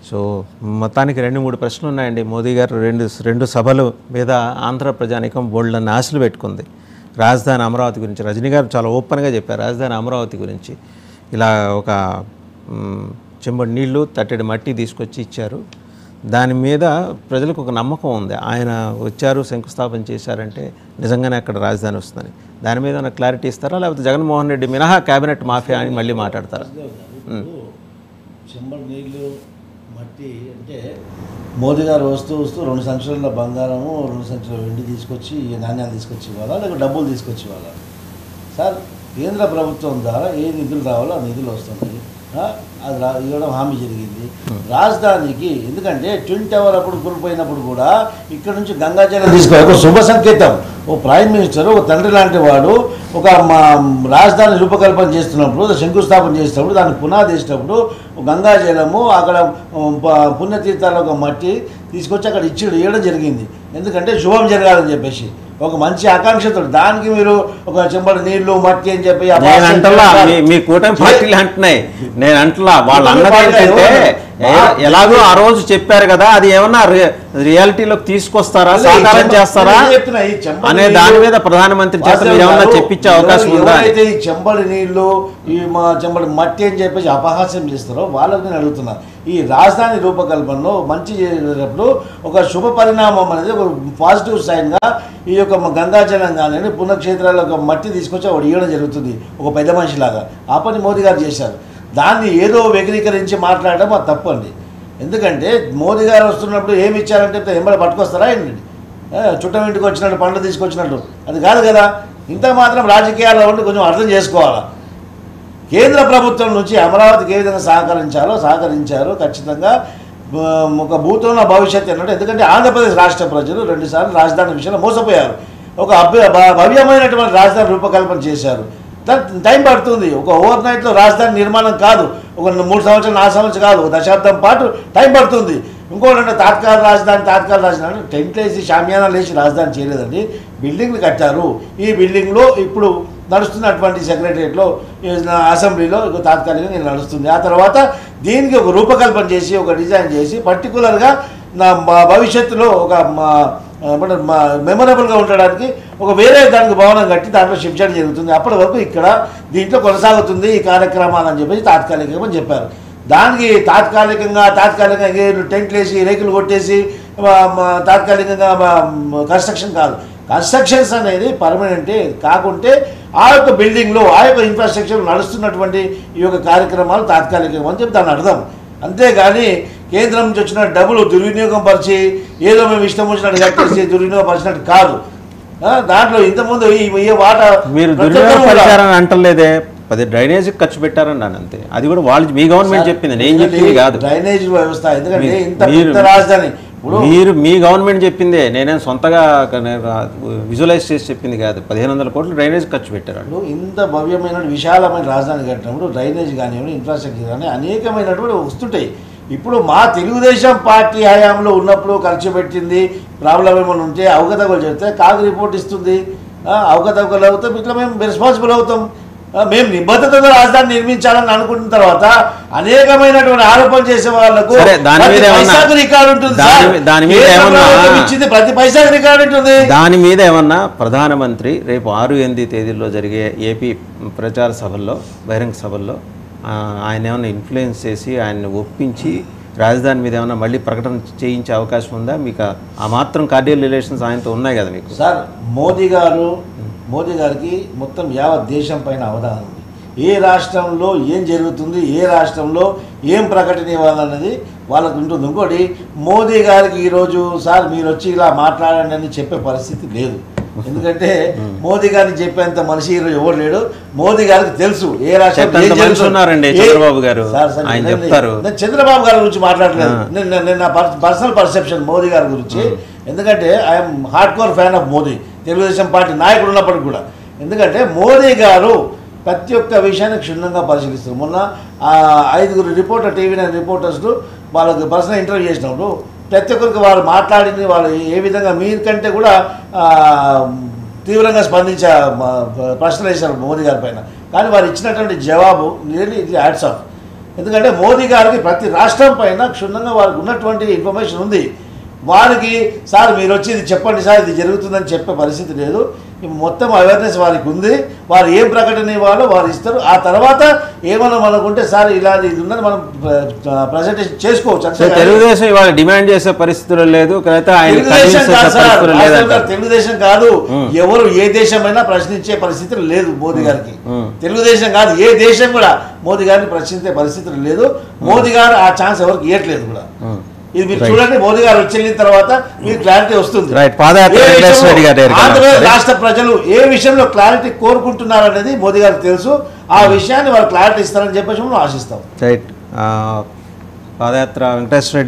So మొత్తానికి 2-3 ప్రశ్నలు ఉన్నాయండి. మోదీ గారు రెండు సభలు మీద ఆంధ్ర ప్రజానికం బోల్డన్ని ఆశలు పెట్టుకుంది. రాజధాని అమరావతి గురించి రజనీ గారు చాలా ఓపెన్గా చెప్పారు. రాజధాని అమరావతి గురించి ఇలా ఒక చెంబడి నీళ్లు తట్టెడు మట్టి తీసుకొచ్చి ఇచ్చారు. దాని మీద ప్రజలకు ఒక నమ్మకం ఉంది. ఆయన వచ్చారు, శంకుస్థాపన చేశారంటే నిజంగానే అక్కడ రాజధాని వస్తుందని. దాని మీద ఉన్న క్లారిటీ ఇస్తారా, లేకపోతే జగన్మోహన్ రెడ్డి మినహా క్యాబినెట్ మాఫియా అని మళ్ళీ మాట్లాడతారా? చెంబడి నీళ్ళు మట్టి అంటే మోదీ గారు వస్తూ 2 సంవత్సరాల బంగారము 2 సంవత్సరాల వెండి తీసుకొచ్చి నాణ్యాలు తీసుకొచ్చి ఇవ్వాలా, లేకపోతే డబ్బులు తీసుకొచ్చి ఇవ్వాలా? సార్, కేంద్ర ప్రభుత్వం ద్వారా ఏ నిధులు రావాలో ఆ నిధులు వస్తుంది. అది ఇవ్వడం హామీ జరిగింది. రాజధానికి ఎందుకంటే ట్విన్ టవర్ అప్పుడు కూలిపోయినప్పుడు కూడా ఇక్కడ నుంచి గంగాజలం తీసుకోవాలి. ఒక శుభ సంకేతం. ఓ ప్రైమ్ మినిస్టర్, ఒక తండ్రి లాంటి వాడు ఒక రాజధాని రూపకల్పన చేస్తున్నప్పుడు, శంకుస్థాపన చేసేటప్పుడు, దాన్ని పునాది వేసేటప్పుడు గంగాజలము అక్కడ పుణ్యతీర్థాలు ఒక మట్టి తీసుకొచ్చి అక్కడ ఇవ్వడం జరిగింది. ఎందుకంటే శుభం జరగాలని చెప్పేసి ఒక మంచి ఆకాంక్షతో. దానికి మీరు ఒక చెంబడి నీళ్లు మట్టి అని చెప్పి మీ కూటమి పార్టీలు అంటున్నాయి. నేను అంటున్నా వాళ్ళు అన్నది ఏంటంటే ఎలాగో ఆ రోజు చెప్పారు కదా, అది ఏమన్నా రియాలిటీలోకి తీసుకొస్తారా, సాకారం చేస్తారా అనే దాని మీద ప్రధానమంత్రి చేత మీరు ఏమన్నా చెప్పించే అవకాశం ఉందా? అయితే ఈ చెంబడి నీళ్లు ఈ మా చెంబడి మట్టి అని చెప్పేసి అపహాస్యం చేస్తారో వాళ్ళకి నేను అడుగుతున్నా. ఈ రాజధాని రూపకల్పనలో మంచి చేసేటప్పుడు ఒక శుభ పరిణామం అనేది ఒక పాజిటివ్ సైన్గా ఈ యొక్క గంగాజలం కానీ పుణ్యక్షేత్రాల్లో ఒక మట్టి తీసుకొచ్చి అక్కడ ఇవ్వడం జరుగుతుంది ఒక పెద్ద మనిషిలాగా. ఆ పని మోదీ గారు చేశారు. దాన్ని ఏదో వ్యక్తీకరించి మాట్లాడడం అది తప్పు అండి. ఎందుకంటే మోదీ గారు వస్తున్నప్పుడు ఏమి ఇచ్చారంటే ఎంబడి పట్టుకొస్తారా ఏంటి? చుట్టం ఇంటికి వచ్చినట్టు పండ్లు తీసుకొచ్చినట్టు అది కాదు కదా. ఇంత మాత్రం రాజకీయాల్లో ఉండి కొంచెం అర్థం చేసుకోవాలా. కేంద్ర ప్రభుత్వం నుంచి అమరావతికి ఏ విధంగా సహకరించారు ఖచ్చితంగా. ఒక భూతోన్న భవిష్యత్తు అన్నట్టు. ఎందుకంటే ఆంధ్రప్రదేశ్ రాష్ట్ర ప్రజలు 2 సార్లు రాజధాని విషయంలో మోసపోయారు. ఒక భవ్యమైనటువంటి రాజధాని రూపకల్పన చేశారు. టైం పడుతుంది. ఒక ఓవర్ నైట్లో రాజధాని నిర్మాణం కాదు. ఒక 3 సంవత్సరాలు 4 సంవత్సరాలు కాదు, ఒక దశాబ్దం పాటు టైం పడుతుంది. ఇంకోటి అంటే తాత్కాలిక రాజధాని టెంట్లు వేసి షామియానా లేచి రాజధాని చేయలేదండి. బిల్డింగ్లు కట్టారు. ఈ బిల్డింగ్లో ఇప్పుడు నడుస్తున్నటువంటి సెక్రటరియట్లో అసెంబ్లీలో తాత్కాలికంగా నడుస్తుంది. ఆ తర్వాత దీనికి ఒక రూపకల్పన చేసి ఒక డిజైన్ చేసి పర్టికులర్గా నా భవిష్యత్తులో ఒక మెమొరబుల్గా ఉండడానికి ఒక వేరే దానికి భవనం కట్టి దాంట్లో షిఫ్ట్ చేయడం జరుగుతుంది. అప్పటి వరకు ఇక్కడ దీంట్లో కొనసాగుతుంది ఈ కార్యక్రమాలు అని చెప్పేసి తాత్కాలికంగా చెప్పారు. దానికి తాత్కాలికంగా టెంట్లు వేసి రేకులు కొట్టేసి తాత్కాలికంగా కన్స్ట్రక్షన్ కాదు. కన్స్ట్రక్షన్స్ అనేది పర్మనెంటే కాకుంటే ఆ యొక్క బిల్డింగ్లో ఆ యొక్క ఇన్ఫ్రాస్ట్రక్చర్ నడుస్తున్నటువంటి ఈ యొక్క కార్యక్రమాలు తాత్కాలికంగా అని చెప్పి దాని అర్థం. అంతేగాని కేంద్రం నుంచి వచ్చిన డబ్బులు దుర్వినియోగం పరిచి ఏదో మేము ఇష్టం వచ్చినట్టు కట్టేసి దుర్వినియోగం పరిచినట్టు కాదు. దాంట్లో ఇంతకుముందు ఈ వాటా మీరు దుర్వినియోగం అంటలేదే, 10 డ్రైనేజీకి ఖర్చు పెట్టారని అంతే. అది కూడా వాళ్ళు మీ గవర్నమెంట్ చెప్పింది, నేను చెప్పింది కాదు. డ్రైనేజ్ వ్యవస్థ ఎందుకంటే ఇంత రాజధాని మీరు మీ గవర్నమెంట్ చెప్పిందే, నేనేం సొంతగా విజువలైజ్ చేసి చెప్పింది కాదు. 1500 కోట్లు డ్రైనేజ్ ఖర్చు పెట్టారు. ఇంత భవ్యమైన విశాలమైన రాజధాని కట్టినప్పుడు డ్రైనేజ్ కానివ్వండి, ఇన్ఫ్రాస్ట్రక్చర్ కానీ అనేకమైనటువంటి వస్తుంటాయి. ఇప్పుడు మా తెలుగుదేశం పార్టీ హయాంలో ఉన్నప్పుడు ఖర్చు పెట్టింది ప్రాబ్లం ఏమైనా ఉంటే అవకతవకలు చెప్తే కాదు రిపోర్ట్ ఇస్తుంది. అవకతవకలు అవుతాం, ఇట్లా మేము రెస్పాన్సిబుల్ అవుతాం. మేము నిబద్ధతతో రాజధాని నిర్మించాలని అనుకుంటున్న తర్వాత అనేకమైనటువంటి ఆరోపణలు చేసే వాళ్ళకు రికార్డు ఉంటుంది. ప్రతి పైసాకు రికార్డు ఉంటుంది. దాని మీద ఏమన్నా ప్రధానమంత్రి రేపు 6-8 తేదీల్లో జరిగే ఏపీ ప్రచార సభల్లో, బహిరంగ సభల్లో ఆయన ఏమన్నా ఇన్ఫ్లుయెన్స్ చేసి ఆయన్ని ఒప్పించి రాజధాని మీద ఏమన్నా మళ్ళీ ప్రకటన చేయించే అవకాశం ఉందా? మీకు ఆ మాత్రం కార్డియల్ రిలేషన్స్ ఆయనతో ఉన్నాయి కదా మీకు. సార్, మోదీ గారికి మొత్తం యావత్ దేశం పైన అవగాహన ఉంది. ఏ రాష్ట్రంలో ఏం జరుగుతుంది, ఏ రాష్ట్రంలో ఏం ప్రకటన ఇవ్వాలన్నది వాళ్ళకు ఉంటుంది. ఇంకోటి, మోదీ గారికి ఈరోజు సార్ మీరు వచ్చి ఇలా మాట్లాడండి అని చెప్పే పరిస్థితి లేదు. ఎందుకంటే మోదీ గారిని చెప్పేంత మనిషి ఈరోజు ఎవరు లేడు. మోదీ గారికి తెలుసు ఏ రాష్ట్రంలో చంద్రబాబు గారు. నేను చంద్రబాబు గారి గురించి మాట్లాడలేదు. నేను నా పర్సనల్ పర్సెప్షన్ మోదీ గారి గురించి. ఎందుకంటే I'm hard core fan of Modi, Telugu Desam party నాయకుడు ఉన్నప్పటికి కూడా. ఎందుకంటే మోదీ గారు ప్రతి ఒక్క విషయాన్ని క్షుణ్ణంగా పరిశీలిస్తారు. మొన్న 5 టీవీ9 రిపోర్టర్స్ను వాళ్ళకి పర్సనల్ ఇంటర్వ్యూ చేసినప్పుడు ప్రతి ఒక్కరికి వాళ్ళు మాట్లాడింది, వాళ్ళు ఏ విధంగా మీకంటే కూడా తీవ్రంగా స్పందించే ప్రశ్నలు వేశారు మోదీ గారి పైన. కానీ వారు ఇచ్చినటువంటి జవాబు రియల్లీ ఇది హ్యాట్స్ ఆఫ్. ఎందుకంటే మోదీ గారికి ప్రతి రాష్ట్రం పైన క్షుణ్ణంగా వారికి ఉన్నటువంటి ఇన్ఫర్మేషన్ ఉంది. వారికి సార్ మీరు వచ్చి ఇది చెప్పండి సార్ ఇది జరుగుతుందని చెప్పే పరిస్థితి లేదు. మొత్తం అవేర్నెస్ వారికి ఉంది. వారు ఏం ప్రకటన ఇవ్వాలో వారు ఇస్తారు. ఆ తర్వాత ఏమన్నా మనకుంటే సార్ ఇలా ఇది ఉన్నది మనం ప్రజెంటేషన్ చేసుకోవచ్చు. తెలుగుదేశం ఇవాళ డిమాండ్ చేసే పరిస్థితులు లేదు. తెలుగుదేశం కాదు, ఎవరు ఏ దేశమైనా ప్రశ్నించే పరిస్థితులు లేదు మోదీ గారికి. తెలుగుదేశం కాదు, ఏ దేశం కూడా మోదీ గారిని ప్రశ్నించే పరిస్థితులు లేదు. మోదీ గారు ఆ ఛాన్స్ ఎవరికి ఇవ్వట్లేదు కూడా. ఇది మీరు చూడండి, మోదీ గారు వచ్చి తర్వాత మీకు క్లారిటీ వస్తుంది. ఆంధ్రప్రదేశ్ రాష్ట్ర ప్రజలు ఏ విషయంలో క్లారిటీ కోరుకుంటున్నారు అనేది మోదీ గారికి తెలుసు. ఆ విషయాన్ని వాళ్ళు క్లారిటీ ఇస్తారని చెప్పేసి మనం ఆశిస్తాం. పాదయాత్ర వెంకటేశ్వర రెడ్డి